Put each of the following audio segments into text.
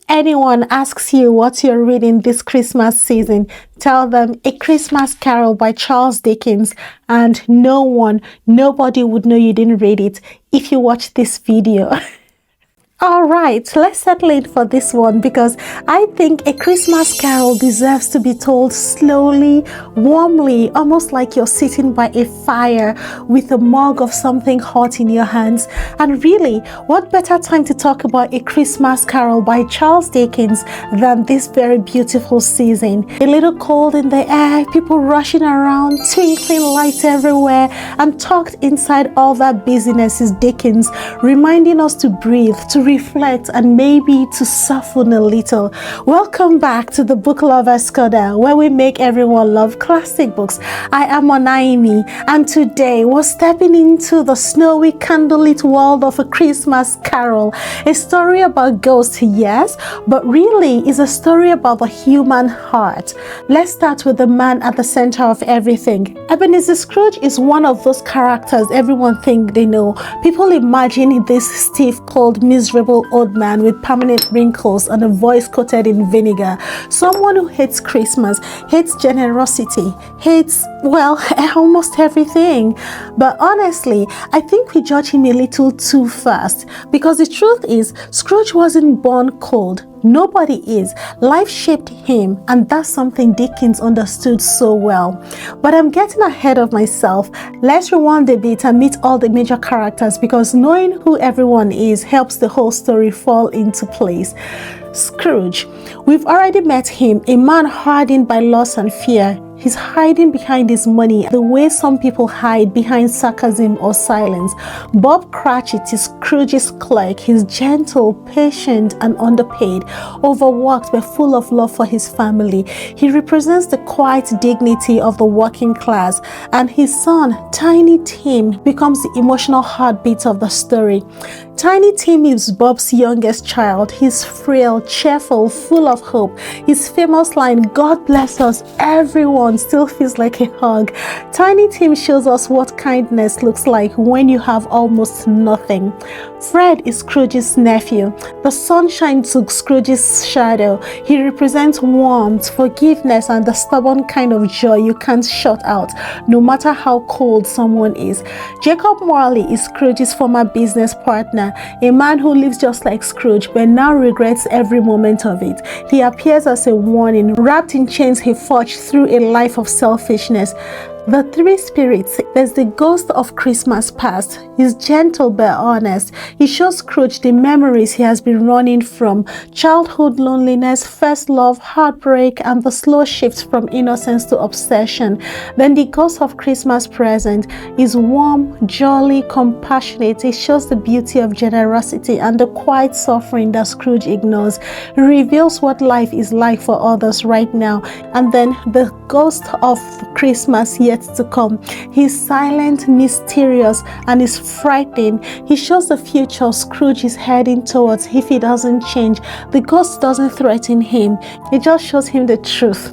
anyone asks you what you're reading this Christmas season, tell them A Christmas Carol by Charles Dickens, and nobody would know you didn't read it if you watch this video. All right, let's settle in for this one because I think A Christmas Carol deserves to be told slowly, warmly, almost like you're sitting by a fire with a mug of something hot in your hands. And really, what better time to talk about A Christmas Carol by Charles Dickens than this very beautiful season? A little cold in the air, people rushing around, twinkling lights everywhere, and tucked inside all that busyness is Dickens, reminding us to breathe, to reflect, and maybe to soften a little. Welcome back to the Book Lovers Corner, where we make everyone love classic books. I am Onaimi, and today we're stepping into the snowy candlelit world of A Christmas Carol, a story about ghosts, yes, but really is a story about the human heart. Let's start with the man at the center of everything. Ebenezer Scrooge is one of those characters everyone thinks they know. People imagine this stiff, cold, miserable old man with permanent wrinkles and a voice coated in vinegar. Someone who hates Christmas, hates generosity, hates, well, almost everything. But honestly, I think we judge him a little too fast, because the truth is, Scrooge wasn't born cold. Nobody is. Life shaped him, and that's something Dickens understood so well. But I'm getting ahead of myself. Let's rewind a bit and meet all the major characters, because knowing who everyone is helps the whole story fall into place. Scrooge. We've already met him, a man hardened by loss and fear. He's hiding behind his money the way some people hide behind sarcasm or silence. Bob Cratchit is Scrooge's clerk. He's gentle, patient, and underpaid, overworked but full of love for his family. He represents the quiet dignity of the working class, and his son, Tiny Tim, becomes the emotional heartbeat of the story. Tiny Tim is Bob's youngest child. He's frail, cheerful, full of hope. His famous line, "God bless us, everyone," still feels like a hug. Tiny Tim shows us what kindness looks like when you have almost nothing. Fred is Scrooge's nephew, the sunshine to Scrooge's shadow. He represents warmth, forgiveness, and the stubborn kind of joy you can't shut out, no matter how cold someone is. Jacob Marley is Scrooge's former business partner, a man who lives just like Scrooge but now regrets every moment of it. He appears as a warning, wrapped in chains he forged through a life of selfishness. The three spirits. There's the ghost of Christmas past. He's gentle but honest. He shows Scrooge the memories he has been running from: childhood loneliness, first love, heartbreak, and the slow shift from innocence to obsession. Then the ghost of Christmas present is warm, jolly, compassionate. He shows the beauty of generosity and the quiet suffering that Scrooge ignores. He reveals what life is like for others right now. And then the ghost of Christmas yet to come. He's silent, mysterious, and is frightening. He shows the future Scrooge is heading towards if he doesn't change. The ghost doesn't threaten him, it just shows him the truth.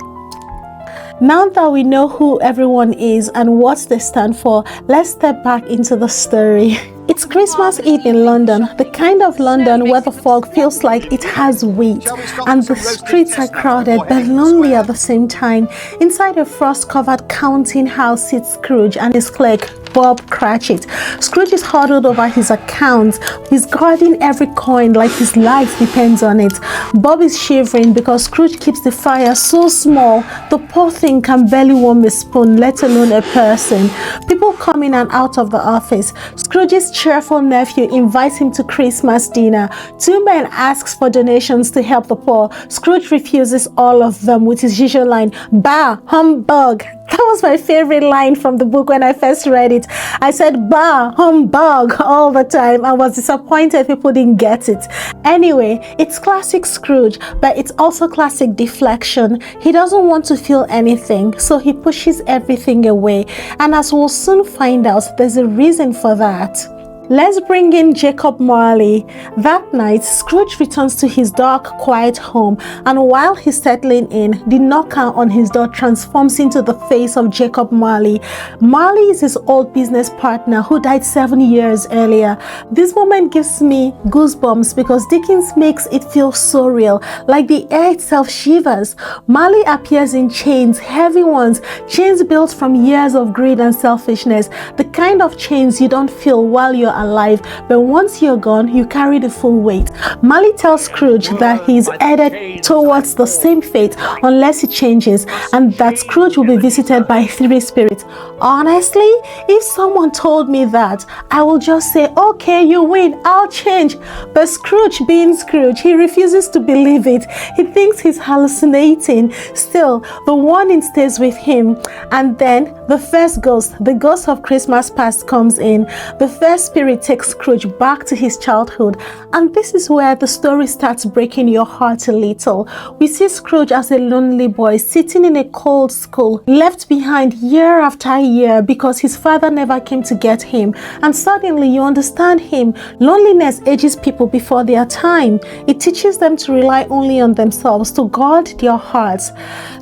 Now that we know who everyone is and what they stand for, let's step back into the story. It's Christmas Eve in London, the kind of London where the fog feels like it has weight, and the streets are crowded but lonely at the same time. Inside a frost-covered counting house sits Scrooge and his clerk, Bob Cratchit. Scrooge is huddled over his accounts. He's guarding every coin like his life depends on it. Bob is shivering because Scrooge keeps the fire so small the poor thing can barely warm a spoon, let alone a person. People come in and out of the office. Scrooge's cheerful nephew invites him to Christmas dinner. Two men asks for donations to help the poor. Scrooge refuses all of them with his usual line, "Bah, humbug." That was my favorite line from the book when I first read it. I said "bah, humbug" all the time. I was disappointed people didn't get it. Anyway, it's classic Scrooge, but it's also classic deflection. He doesn't want to feel anything, so he pushes everything away. And as we'll soon find out, there's a reason for that. Let's bring in Jacob Marley. That night, Scrooge returns to his dark, quiet home, and while he's settling in, the knocker on his door transforms into the face of Jacob Marley. Marley is his old business partner who died 7 years earlier. This moment gives me goosebumps because Dickens makes it feel so real, like the air itself shivers. Marley appears in chains, heavy ones, chains built from years of greed and selfishness, the kind of chains you don't feel while you're alive, but once you're gone, you carry the full weight. Marley tells Scrooge that he's headed towards the same fate unless he changes, and that Scrooge will be visited by 3 spirits. Honestly, if someone told me that, I will just say, okay, you win, I'll change. But Scrooge, being Scrooge, he refuses to believe it. He thinks he's hallucinating. Still, the warning stays with him. And then the first ghost, the ghost of Christmas past, comes in. The first spirit takes Scrooge back to his childhood, and this is where the story starts breaking your heart a little. We see Scrooge as a lonely boy sitting in a cold school, left behind year after year because his father never came to get him, and suddenly you understand him. Loneliness ages people before their time. It teaches them to rely only on themselves, to guard their hearts.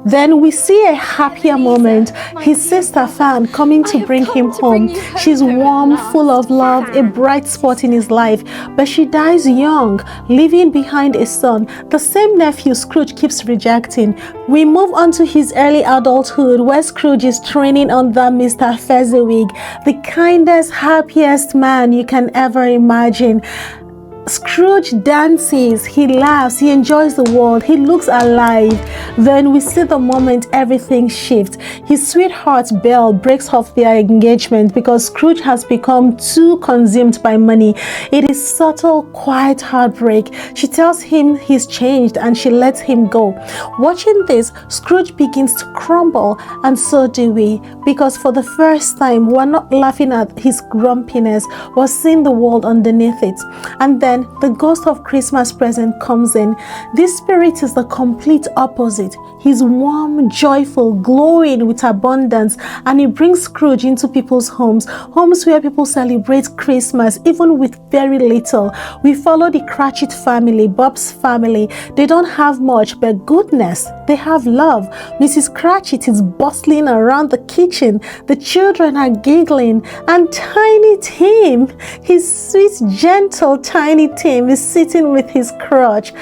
Then we see a happier moment, his sister Fan coming to bring him home. She's warm, full of love, a bright spot in his life, but she dies young, leaving behind a son, the same nephew Scrooge keeps rejecting. We move on to his early adulthood, where Scrooge is training under Mr. Fezziwig, the kindest, happiest man you can ever imagine. Scrooge dances, he laughs, he enjoys the world, he looks alive. Then we see the moment everything shifts. His sweetheart Belle breaks off their engagement because Scrooge has become too consumed by money. It is subtle, quiet heartbreak. She tells him he's changed and she lets him go. Watching this, Scrooge begins to crumble, and so do we, because for the first time we're not laughing at his grumpiness, we're seeing the world underneath it. And then the ghost of Christmas present comes in. This spirit is the complete opposite. He's warm, joyful, glowing with abundance, and he brings Scrooge into people's homes where people celebrate Christmas even with very little. We follow the Cratchit family, Bob's family. They don't have much, but goodness, they have love. Mrs. Cratchit is bustling around the kitchen. The children are giggling, and Tiny Tim, his sweet, gentle Tiny Tim, is sitting with his crutch.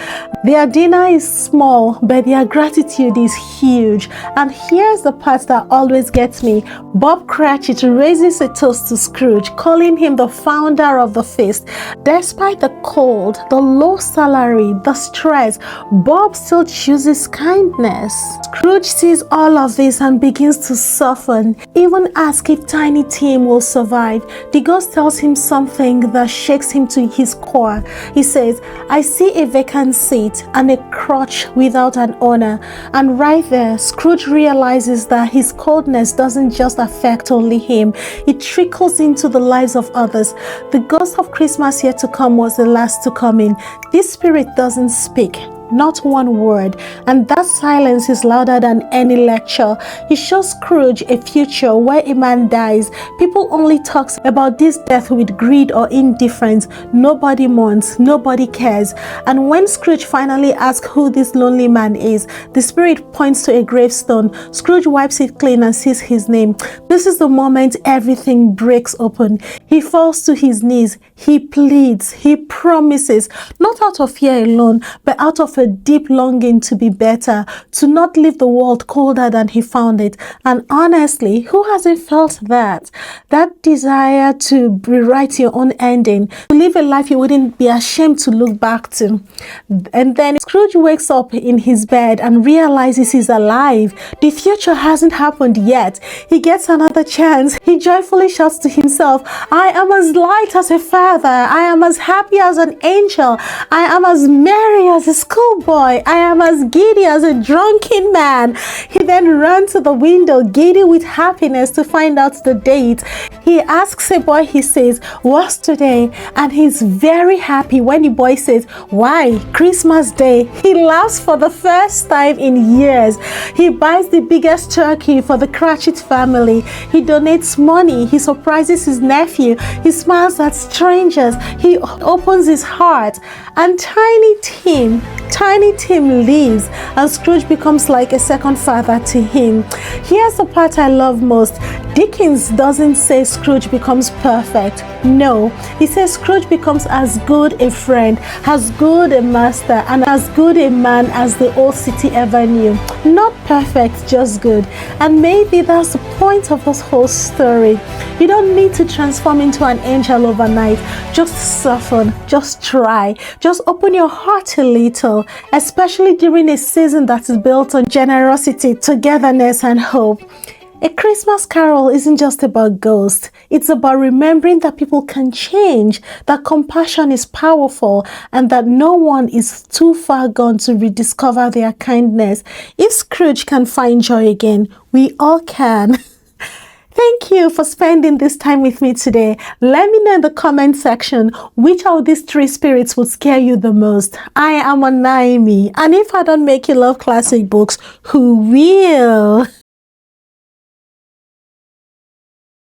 Their dinner is small, but their gratitude is huge. And here's the part that always gets me. Bob Cratchit raises a toast to Scrooge, calling him the founder of the feast. Despite the cold, the low salary, the stress, Bob still chooses kindness. Scrooge sees all of this and begins to soften, even ask if Tiny Tim will survive. The ghost tells him something that shakes him to his core. He says, I see a vacant seat and a crutch without an owner. And right there, Scrooge realizes that his coldness doesn't just affect only him. It trickles into the lives of others. The ghost of Christmas yet to come was the last to come in. This spirit doesn't speak. Not one word, and that silence is louder than any lecture. He shows Scrooge a future where a man dies. People only talk about this death with greed or indifference. Nobody mourns, nobody cares. And when Scrooge finally asks who this lonely man is, the spirit points to a gravestone. Scrooge wipes it clean and sees his name. This is the moment everything breaks open. He falls to his knees. He pleads. He promises, not out of fear alone, but out of a deep longing to be better, to not leave the world colder than he found it. And honestly, who hasn't felt that? That desire to rewrite your own ending, to live a life you wouldn't be ashamed to look back to. And then Scrooge wakes up in his bed and realizes he's alive. The future hasn't happened yet. He gets another chance. He joyfully shouts to himself, I am as light as a feather. I am as happy as an angel. I am as merry as a school Oh boy, I am as giddy as a drunken man. He then ran to the window, giddy with happiness, to find out the date. He asks a boy, he says, what's today? And he's very happy when the boy says, why? Christmas Day. He laughs for the first time in years. He buys the biggest turkey for the Cratchit family. He donates money. He surprises his nephew. He smiles at strangers. He opens his heart. And Tiny Tim leaves, and Scrooge becomes like a second father to him. Here's the part I love most. Dickens doesn't say Scrooge becomes perfect. No, he says Scrooge becomes as good a friend, as good a master, and as good a man as the old city ever knew. Not perfect, just good. And maybe that's the point of this whole story. You don't need to transform into an angel overnight. Just soften, just try, just open your heart a little, especially during a season that is built on generosity, togetherness, and hope. A Christmas Carol isn't just about ghosts. It's about remembering that people can change, that compassion is powerful, and that no one is too far gone to rediscover their kindness. If Scrooge can find joy again, we all can. Thank you for spending this time with me today. Let me know in the comment section which of these three spirits would scare you the most. I am a Naomi, and if I don't make you love classic books, who will?